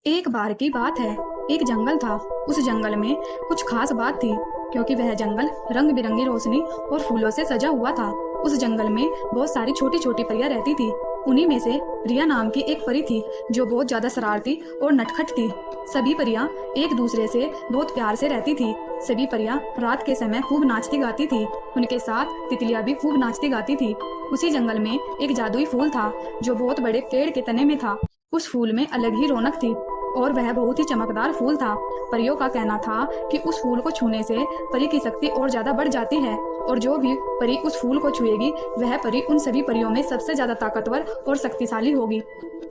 एक बार की बात है। एक जंगल था। उस जंगल में कुछ खास बात थी, क्योंकि वह जंगल रंग बिरंगी रोशनी और फूलों से सजा हुआ था। उस जंगल में बहुत सारी छोटी छोटी परियां रहती थी। उन्हीं में से रिया नाम की एक परी थी, जो बहुत ज्यादा शरारती और नटखट थी। सभी परियां एक दूसरे से बहुत प्यार से रहती थी। सभी परियां रात के समय खूब नाचती गाती थी। उनके साथ तितलियां भी खूब नाचती गाती थी। उसी जंगल में एक जादुई फूल था, जो बहुत बड़े पेड़ के तने में था। उस फूल में अलग ही रौनक थी और वह बहुत ही चमकदार फूल था। परियों का कहना था कि उस फूल को छूने से परी की शक्ति और ज्यादा बढ़ जाती है, और जो भी परी उस फूल को छुएगी वह परी उन सभी परियों में सबसे ज्यादा ताकतवर और शक्तिशाली होगी।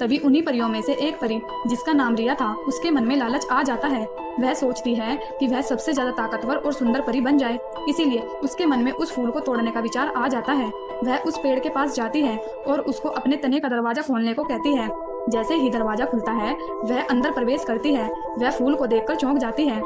तभी उन्हीं परियों में से एक परी, जिसका नाम रिया था, उसके मन में लालच आ जाता है। वह सोचती है कि वह सबसे ज्यादा ताकतवर और सुंदर परी बन जाए, इसीलिए उसके मन में उस फूल को तोड़ने का विचार आ जाता है। वह उस पेड़ के पास जाती है और उसको अपने तने का दरवाजा खोलने को कहती है। जैसे ही दरवाजा खुलता है, वह अंदर प्रवेश करती है। वह फूल को देखकर चौंक जाती है,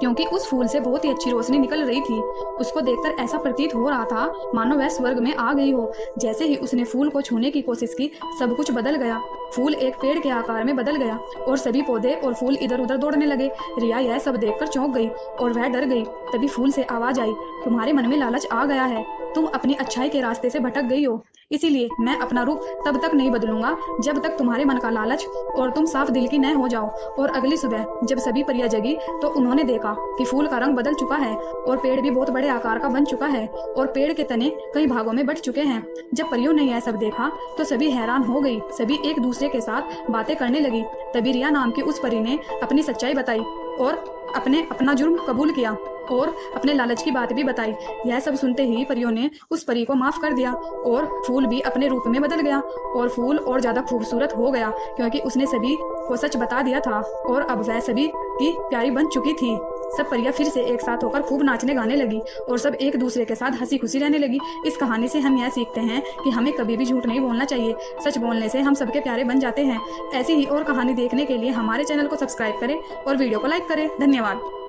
क्योंकि उस फूल से बहुत ही अच्छी रोशनी निकल रही थी। उसको देखकर ऐसा प्रतीत हो रहा था मानो वह स्वर्ग में आ गई हो। जैसे ही उसने फूल को छूने की कोशिश की, सब कुछ बदल गया। फूल एक पेड़ के आकार में बदल गया और सभी पौधे और फूल इधर उधर दौड़ने लगे। रिया यह सब देखकर चौंक गई और वह डर गई। तभी फूल से आवाज आई, तुम्हारे मन में लालच आ गया है, तुम अपनी अच्छाई के रास्ते से भटक गई हो, इसीलिए मैं अपना रूप तब तक नहीं बदलूंगा जब तक तुम्हारे मन का लालच और तुम साफ दिल की न हो जाओ। और अगली सुबह जब सभी परियां जगी तो उन्होंने देखा कि फूल का रंग बदल चुका है और पेड़ भी बहुत बड़े आकार का बन चुका है और पेड़ के तने कई भागों में बंट चुके हैं। जब परियों ने यह सब देखा तो सभी हैरान हो गई। सभी एक दूसरे के साथ बातें करने लगी। तभी रिया नाम की उस परी ने अपनी सच्चाई बताई और अपना जुर्म कबूल किया और अपने लालच की बात भी बताई। यह सब सुनते ही परियों ने उस परी को माफ कर दिया और फूल भी अपने रूप में बदल गया और फूल और ज्यादा खूबसूरत हो गया, क्योंकि उसने सभी को सच बता दिया था और अब वह सभी की प्यारी बन चुकी थी। सब परियां फिर से एक साथ होकर खूब नाचने गाने लगी और सब एक दूसरे के साथ हंसी खुशी रहने लगी। इस कहानी से हम यह सीखते हैं कि हमें कभी भी झूठ नहीं बोलना चाहिए। सच बोलने से हम सबके प्यारे बन जाते हैं। ऐसी ही और कहानी देखने के लिए हमारे चैनल को सब्सक्राइब करें और वीडियो को लाइक करें। धन्यवाद।